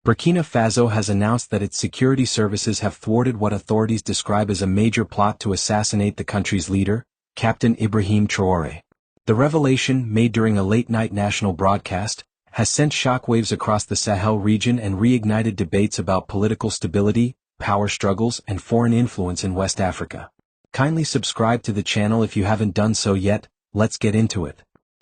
Burkina Faso has announced that its security services have thwarted what authorities describe as a major plot to assassinate the country's leader, Captain Ibrahim Traoré. The revelation, made during a late-night national broadcast, has sent shockwaves across the Sahel region and reignited debates about political stability, power struggles, and foreign influence in West Africa. Kindly subscribe to the channel if you haven't done so yet. Let's get into it.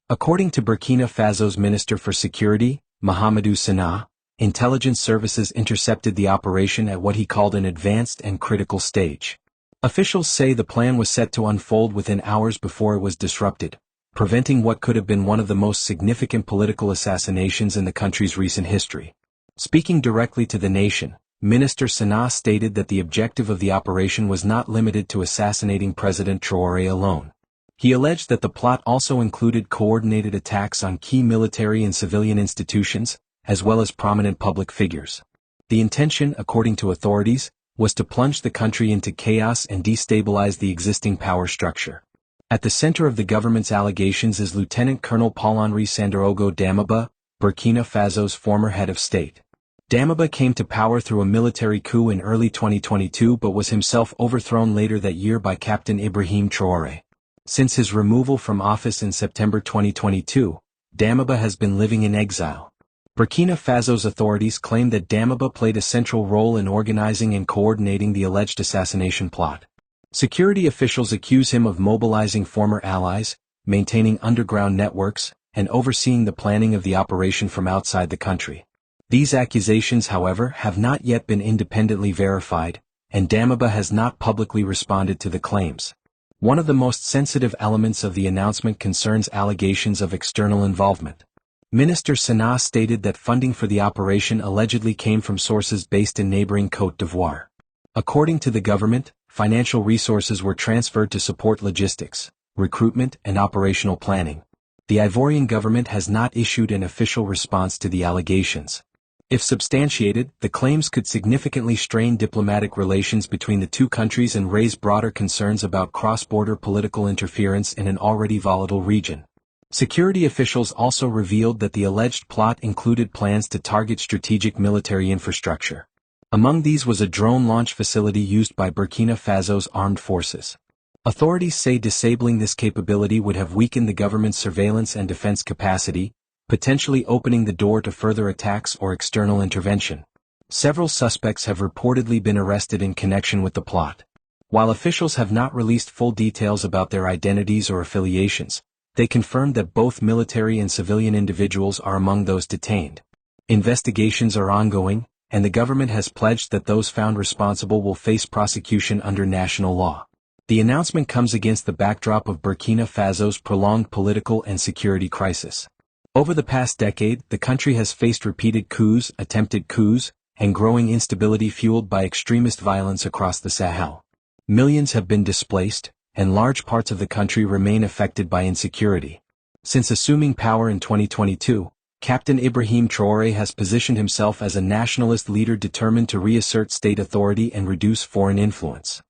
According to Burkina Faso's Minister for Security, Mahamadou Sana, intelligence services intercepted the operation at what he called an advanced and critical stage. Officials say the plan was set to unfold within hours before it was disrupted, preventing what could have been one of the most significant political assassinations in the country's recent history. Speaking directly to the nation, Minister Sana stated that the objective of the operation was not limited to assassinating President Traoré alone. He alleged that the plot also included coordinated attacks on key military and civilian institutions, as well as prominent public figures. The intention, according to authorities, was to plunge the country into chaos and destabilize the existing power structure. At the center of the government's allegations is Lieutenant Colonel Paul-Henri Sandaogo Damiba, Burkina Faso's former head of state. Damiba came to power through a military coup in early 2022 but was himself overthrown later that year by Captain Ibrahim Traoré. Since his removal from office in September 2022, Damiba has been living in exile. Burkina Faso's authorities claim that Damiba played a central role in organizing and coordinating the alleged assassination plot. Security officials accuse him of mobilizing former allies, maintaining underground networks, and overseeing the planning of the operation from outside the country. These accusations, however, have not yet been independently verified, and Damiba has not publicly responded to the claims. One of the most sensitive elements of the announcement concerns allegations of external involvement. Minister Sana stated that funding for the operation allegedly came from sources based in neighboring Côte d'Ivoire. According to the government, financial resources were transferred to support logistics, recruitment, and operational planning. The Ivorian government has not issued an official response to the allegations. If substantiated, the claims could significantly strain diplomatic relations between the two countries and raise broader concerns about cross-border political interference in an already volatile region. Security officials also revealed that the alleged plot included plans to target strategic military infrastructure. Among these was a drone launch facility used by Burkina Faso's armed forces. Authorities say disabling this capability would have weakened the government's surveillance and defense capacity, potentially opening the door to further attacks or external intervention. Several suspects have reportedly been arrested in connection with the plot. While officials have not released full details about their identities or affiliations, they confirmed that both military and civilian individuals are among those detained. Investigations are ongoing, and the government has pledged that those found responsible will face prosecution under national law. The announcement comes against the backdrop of Burkina Faso's prolonged political and security crisis. Over the past decade, the country has faced repeated coups, attempted coups, and growing instability fueled by extremist violence across the Sahel. Millions have been displaced, and large parts of the country remain affected by insecurity. Since assuming power in 2022, Captain Ibrahim Traoré has positioned himself as a nationalist leader determined to reassert state authority and reduce foreign influence.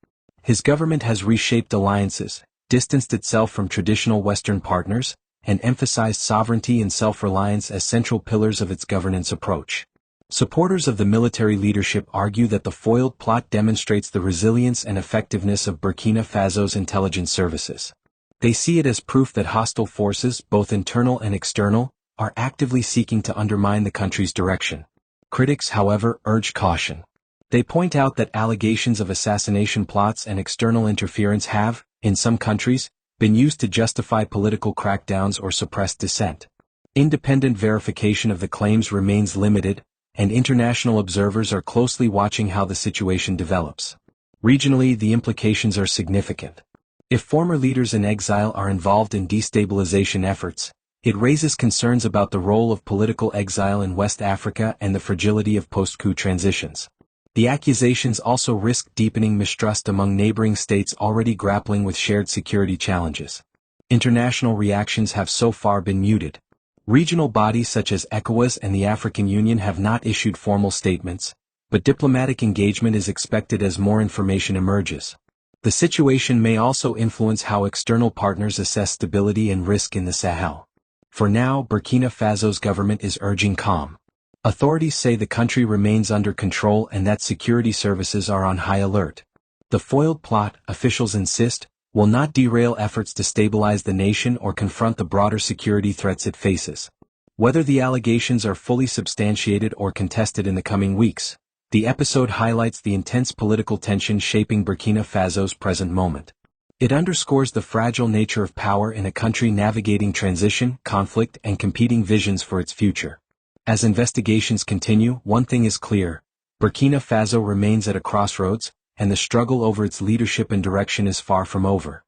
His government has reshaped alliances, distanced itself from traditional Western partners, and emphasized sovereignty and self-reliance as central pillars of its governance approach. Supporters of the military leadership argue that the foiled plot demonstrates the resilience and effectiveness of Burkina Faso's intelligence services. They see it as proof that hostile forces, both internal and external, are actively seeking to undermine the country's direction. Critics, however, urge caution. They point out that allegations of assassination plots and external interference have, in some countries, been used to justify political crackdowns or suppress dissent. Independent verification of the claims remains limited, and international observers are closely watching how the situation develops. Regionally, the implications are significant. If former leaders in exile are involved in destabilization efforts, it raises concerns about the role of political exile in West Africa and the fragility of post-coup transitions. The accusations also risk deepening mistrust among neighboring states already grappling with shared security challenges. International reactions have so far been muted. Regional bodies such as ECOWAS and the African Union have not issued formal statements, but diplomatic engagement is expected as more information emerges. The situation may also influence how external partners assess stability and risk in the Sahel. For now, Burkina Faso's government is urging calm. Authorities say the country remains under control and that security services are on high alert. The foiled plot, officials insist, will not derail efforts to stabilize the nation or confront the broader security threats it faces. Whether the allegations are fully substantiated or contested in the coming weeks, the episode highlights the intense political tension shaping Burkina Faso's present moment. It underscores the fragile nature of power in a country navigating transition, conflict, and competing visions for its future. As investigations continue, one thing is clear: Burkina Faso remains at a crossroads, and the struggle over its leadership and direction is far from over.